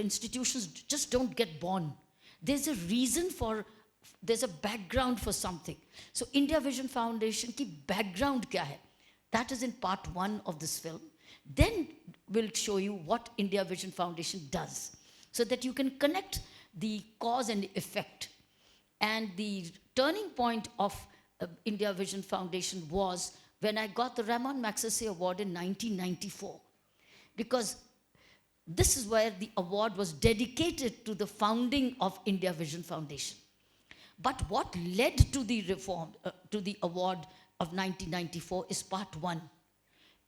institutions just don't get born. There's a reason for, there's a background for something. So India Vision Foundation ki background kya hai? That is in part 1 of this film. Then we'll show you what India Vision Foundation does, so that you can connect the cause and effect. And the turning point of India Vision Foundation was when I got the Ramon Magsaysay Award in 1994. Because this is where the award was dedicated to the founding of India Vision Foundation. But what led to the reform, to the award of 1994 is part 1.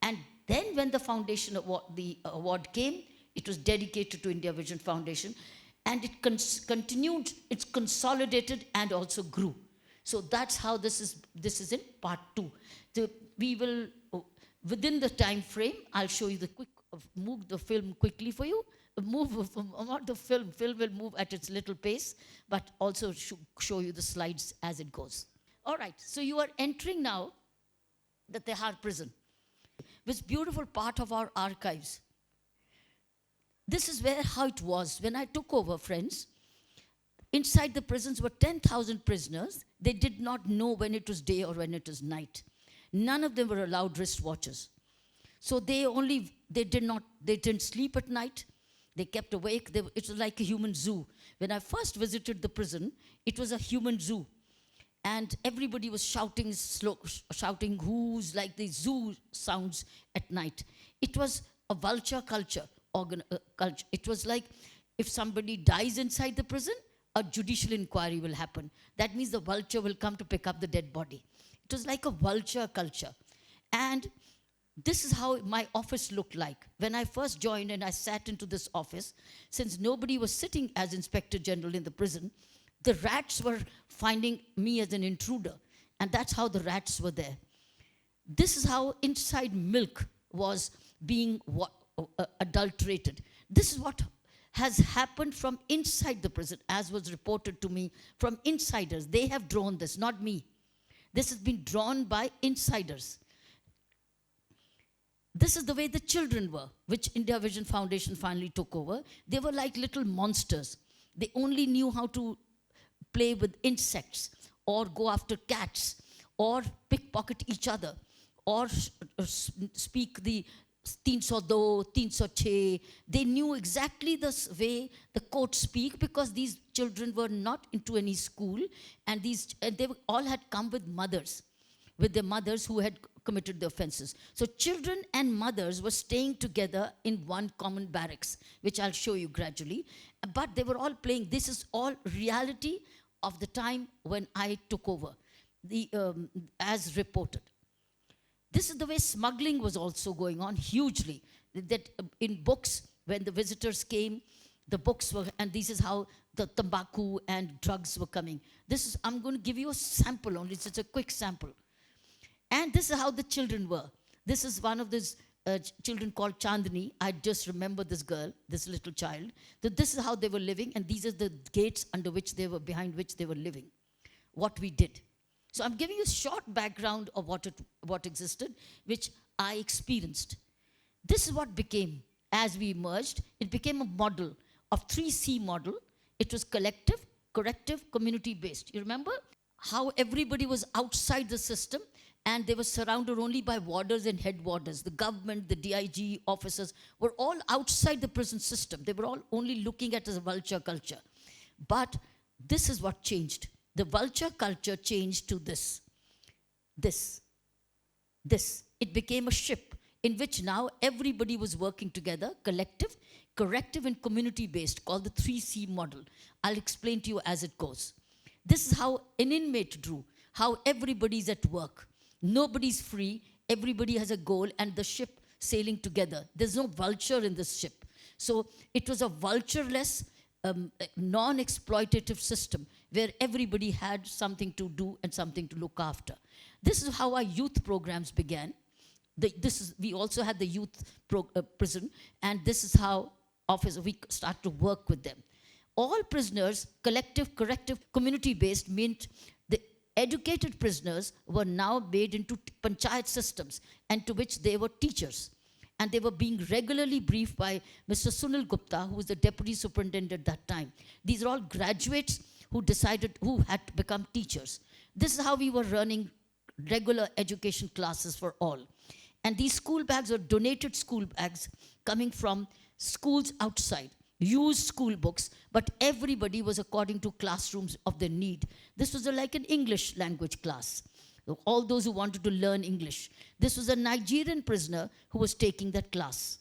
And then when the foundation award, the award came, it was dedicated to India Vision Foundation, and it continued, it's consolidated and also grew. So that's how this is in part 2. We will, within the time frame, I'll show you the quick, move the film quickly for you. Not the film will move at its little pace, but also show you the slides as it goes. All right, so you are entering now the Tihar prison, which beautiful part of our archives. This is how it was. When I took over, friends, inside the prisons were 10,000 prisoners. They did not know when it was day or when it was night. None of them were allowed wristwatches. So they didn't sleep at night. They kept awake. It was like a human zoo. When I first visited the prison, it was a human zoo. And everybody was shouting whoos, like the zoo sounds at night. It was a vulture-culture. Culture. It was like if somebody dies inside the prison, a judicial inquiry will happen. That means the vulture will come to pick up the dead body. It was like a vulture culture. And this is how my office looked like. When I first joined and I sat into this office, since nobody was sitting as Inspector General in the prison, the rats were finding me as an intruder. And that's how the rats were there. This is how inside milk was being adulterated. This is what has happened from inside the prison, as was reported to me from insiders. They have drawn this, not me. This has been drawn by insiders. This is the way the children were, which India Vision Foundation finally took over. They were like little monsters. They only knew how to play with insects, or go after cats, or pickpocket each other, or speak the 302, 306. They knew exactly the way the courts speak, because these children were not into any school, and they all had come with their mothers who had committed the offenses. So children and mothers were staying together in one common barracks, which I'll show you gradually. But they were all playing. This is all reality of the time when I took over, as reported. This is the way smuggling was also going on hugely. That in books, when the visitors came, the books were, and this is how the tobacco and drugs were coming. I'm going to give you a sample only. It's a quick sample. And this is how the children were. This is one of these children called Chandni. I just remember this girl, this little child. This is how they were living, and these are the gates behind which they were living. What we did. So I'm giving you a short background of what existed, which I experienced. This is what became, as we emerged, it became a model of 3C model. It was collective, corrective, community-based. You remember how everybody was outside the system, and they were surrounded only by warders and head warders. The government, the DIG officers were all outside the prison system. They were all only looking at it as a vulture culture. But this is what changed. The vulture culture changed to this. It became a ship in which now everybody was working together, collective, corrective, and community-based, called the 3C model. I'll explain to you as it goes. This is how an inmate drew, how everybody's at work. Nobody's free, everybody has a goal, and the ship sailing together. There's no vulture in this ship. So it was a vultureless, non-exploitative system where everybody had something to do and something to look after. This is how our youth programs began. We also had the youth prison, and this is how we start to work with them. All prisoners, collective, corrective, community-based, meant the educated prisoners were now made into panchayat systems, and to which they were teachers. And they were being regularly briefed by Mr. Sunil Gupta, who was the deputy superintendent at that time. These are all graduates who had to become teachers. This is how we were running regular education classes for all. And these school bags were donated school bags coming from schools outside, used school books, but everybody was according to classrooms of their need. This was like an English language class. All those who wanted to learn English. This was a Nigerian prisoner who was taking that class.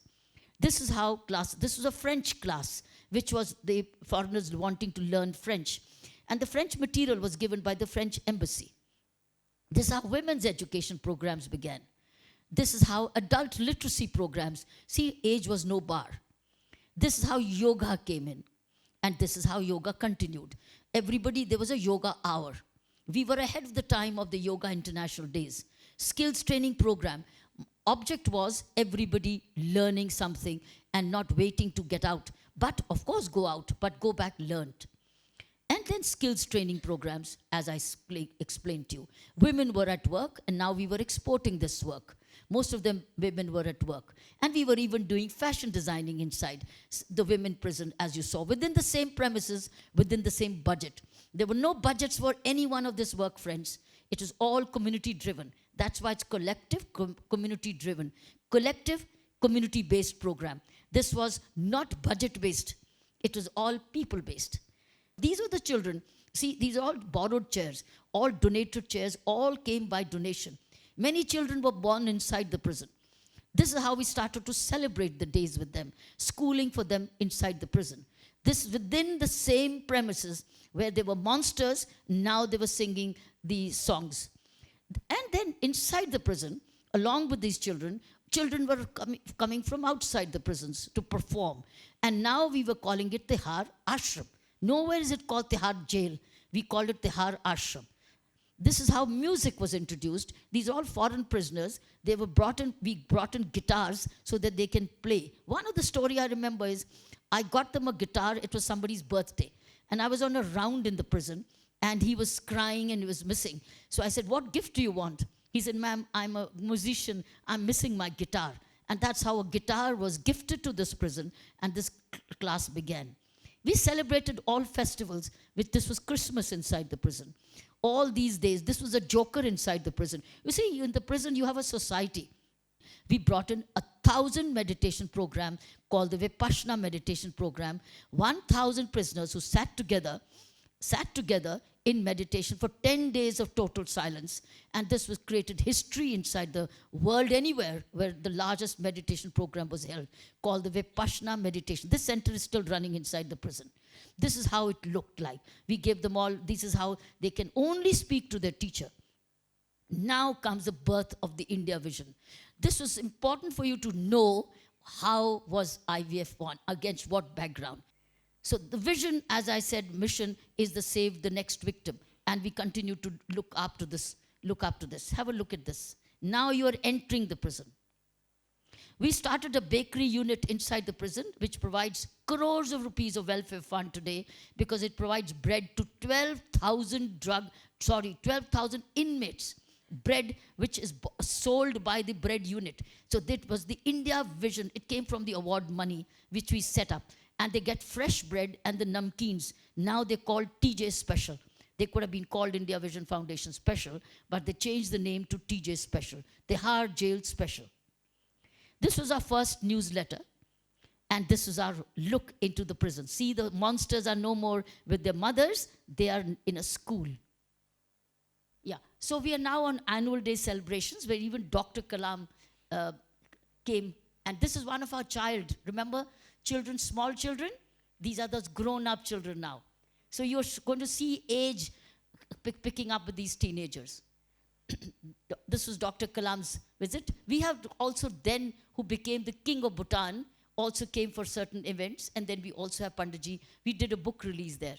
This was a French class, which was the foreigners wanting to learn French. And the French material was given by the French embassy. This is how women's education programs began. This is how adult literacy programs, see, age was no bar. This is how yoga came in. And this is how yoga continued. There was a yoga hour. We were ahead of the time of the Yoga International Days. Skills training program. Object was everybody learning something and not waiting to get out. But of course go out, but go back learned. And then skills training programs, as I explained to you. Women were at work, and now we were exporting this work. Most of them women were at work. And we were even doing fashion designing inside the women prison, as you saw, within the same premises, within the same budget. There were no budgets for any one of this work, friends. It is all community-driven. That's why it's collective, community-driven. Collective, community-based program. This was not budget-based. It was all people-based. These were the children. See, these are all borrowed chairs, all donated chairs, all came by donation. Many children were born inside the prison. This is how we started to celebrate the days with them, schooling for them inside the prison. This within the same premises where they were monsters, now they were singing these songs. And then inside the prison, along with these children were coming from outside the prisons to perform. And now we were calling it Tihar Ashram. Nowhere is it called Tihar Jail. We called it Tihar Ashram. This is how music was introduced. These are all foreign prisoners. We brought in guitars so that they can play. One of the story I remember is, I got them a guitar. It was somebody's birthday. And I was on a round in the prison, and he was crying and he was missing. So I said, what gift do you want? He said, ma'am, I'm a musician. I'm missing my guitar. And that's how a guitar was gifted to this prison, and this class began. We celebrated all festivals. This was Christmas inside the prison. All these days, this was a joker inside the prison. You see, in the prison, you have a society. We brought in 1,000 meditation program called the Vipassana meditation program. 1,000 prisoners who sat together in meditation for 10 days of total silence. And this was created history inside the world anywhere where the largest meditation program was held, called the Vipassana meditation. This center is still running inside the prison. This is how it looked like. We gave them all, this is how they can only speak to their teacher. Now comes the birth of the India vision. This was important for you to know how was IVF born, against what background. So the vision, as I said, mission is the save the next victim. And we continue to look up to this. Have a look at this. Now you are entering the prison. We started a bakery unit inside the prison, which provides crores of rupees of welfare fund today, because it provides bread to 12,000 inmates. Bread which is sold by the bread unit. So that was the India vision. It came from the award money which we set up. And they get fresh bread and the namkeens. Now they're called TJ Special. They could have been called India Vision Foundation Special, but they changed the name to TJ Special, Tihar Jail Special. This was our first newsletter, and this was our look into the prison. See, the monsters are no more with their mothers, they are in a school. Yeah, so we are now on annual day celebrations where even Dr. Kalam came, and this is one of our child. Remember, children, small children? These are those grown-up children now. So you're going to see age picking up with these teenagers. This was Dr. Kalam's visit. We have also then, who became the king of Bhutan, also came for certain events. And then we also have Panditji. We did a book release there.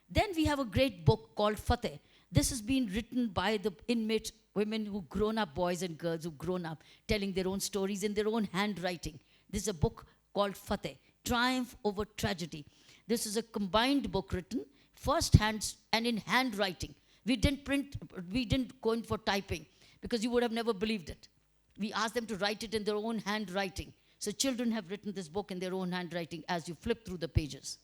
Then we have a great book called Fateh. This has been written by the inmate women who've grown up, boys and girls who've grown up, telling their own stories in their own handwriting. This is a book called Fateh, Triumph Over Tragedy. This is a combined book written first hand and in handwriting. We didn't go in for typing because you would have never believed it. We asked them to write it in their own handwriting. So children have written this book in their own handwriting as you flip through the pages.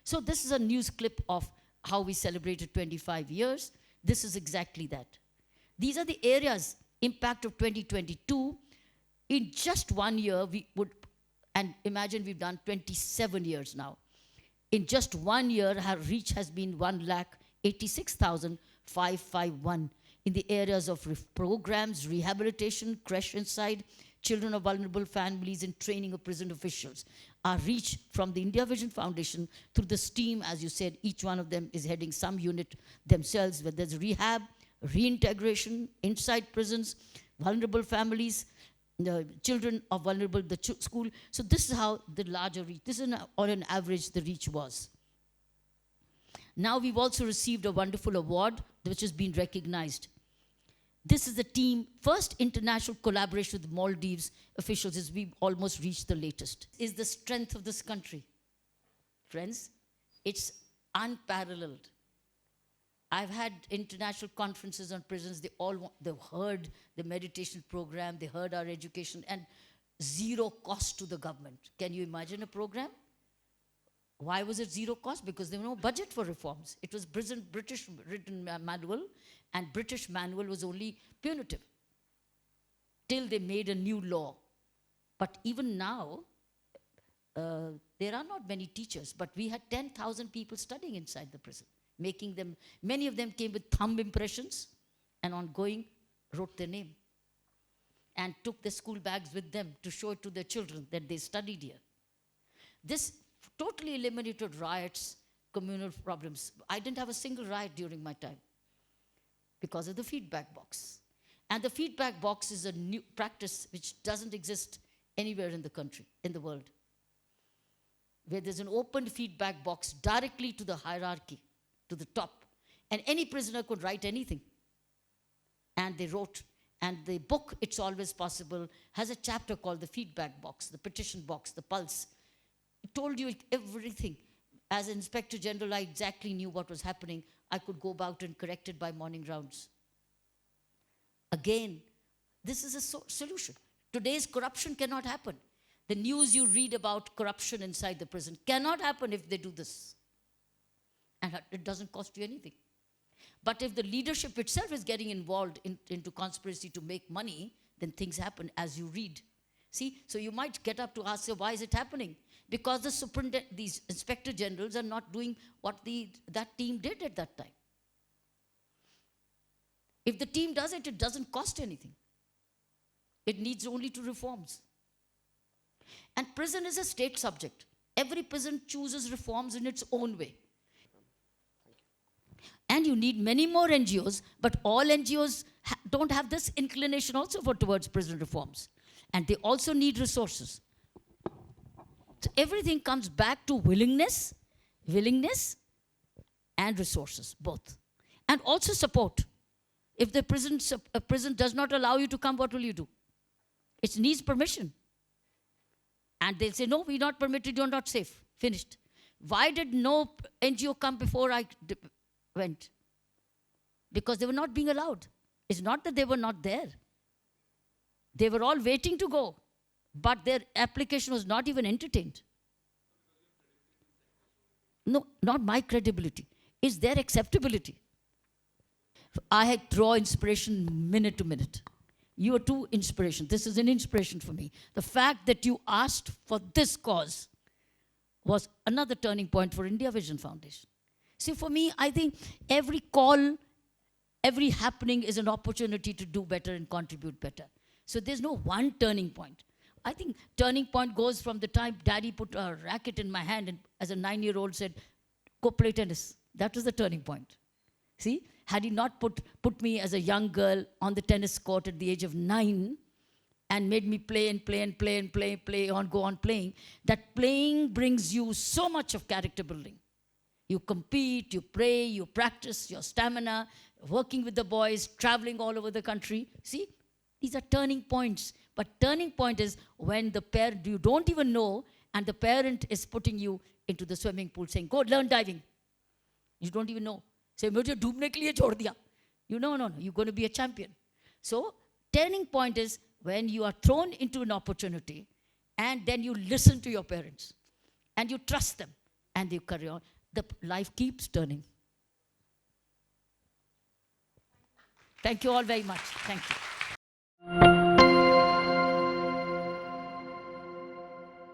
So this is a news clip of how we celebrated 25 years. This is exactly that. These are the areas, impact of 2022. In just 1 year, we would, and imagine we've done 27 years now. In just 1 year, our reach has been 1,86,551 in the areas of programs, rehabilitation, creche inside, children of vulnerable families, and training of prison officials. Our reach from the India Vision Foundation through the STEAM, as you said, each one of them is heading some unit themselves, where there's rehab, reintegration, inside prisons, vulnerable families, the children of vulnerable, the school. So this is how the larger reach, this is on an average the reach was. Now we've also received a wonderful award which has been recognized. This is the team, first international collaboration with Maldives officials, as we've almost reached the latest. Is the strength of this country. Friends, it's unparalleled. I've had international conferences on prisons. They've heard the meditation program, they heard our education, and zero cost to the government. Can you imagine a program? Why was it zero cost? Because there was no budget for reforms. It was British written manual, and British manual was only punitive till they made a new law. But even now, there are not many teachers, but we had 10,000 people studying inside the prison, making them, many of them came with thumb impressions, and on going, wrote their name, and took their school bags with them to show it to their children that they studied here. This totally eliminated riots, communal problems. I didn't have a single riot during my time because of the feedback box. And the feedback box is a new practice which doesn't exist anywhere in the country, in the world, where there's an open feedback box directly to the hierarchy, to the top. And any prisoner could write anything. And they wrote. And the book, It's Always Possible, has a chapter called the feedback box, the petition box, the pulse. It told you everything. As Inspector General, I exactly knew what was happening. I could go about and correct it by morning rounds. Again, this is a solution. Today's corruption cannot happen. The news you read about corruption inside the prison cannot happen if they do this. And it doesn't cost you anything. But if the leadership itself is getting involved into conspiracy to make money, then things happen as you read. See, so you might get up to ask, so why is it happening? Because these inspector generals are not doing what that team did at that time. If the team does it, it doesn't cost anything. It needs only two reforms. And prison is a state subject. Every prison chooses reforms in its own way. And you need many more NGOs, but all NGOs don't have this inclination also towards prison reforms. And they also need resources. So everything comes back to willingness and resources, both. And also support. If the prison does not allow you to come, what will you do? It needs permission. And they'll say, no, we're not permitted, you're not safe. Finished. Why did no NGO come before I went? Because they were not being allowed. It's not that they were not there. They were all waiting to go. But their application was not even entertained. No, not my credibility. It's their acceptability. I draw inspiration minute to minute. You are too inspiration. This is an inspiration for me. The fact that you asked for this cause was another turning point for India Vision Foundation. See, for me, I think every call, every happening is an opportunity to do better and contribute better. So there's no one turning point. I think turning point goes from the time Daddy put a racket in my hand and as a 9-year-old said, go play tennis. That was the turning point. See, had he not put me as a young girl on the tennis court at the age of 9 and made me play and play and play and play on, go on playing, that playing brings you so much of character building. You compete, you pray, you practice your stamina, working with the boys, traveling all over the country. See, these are turning points. But turning point is when the parent, you don't even know, and the parent is putting you into the swimming pool saying, go learn diving. You don't even know. Say, mujhe doobne ke liye chhod diya. You know, no, you're going to be a champion. So, turning point is when you are thrown into an opportunity and then you listen to your parents and you trust them and you carry on, the life keeps turning. Thank you all very much. Thank you.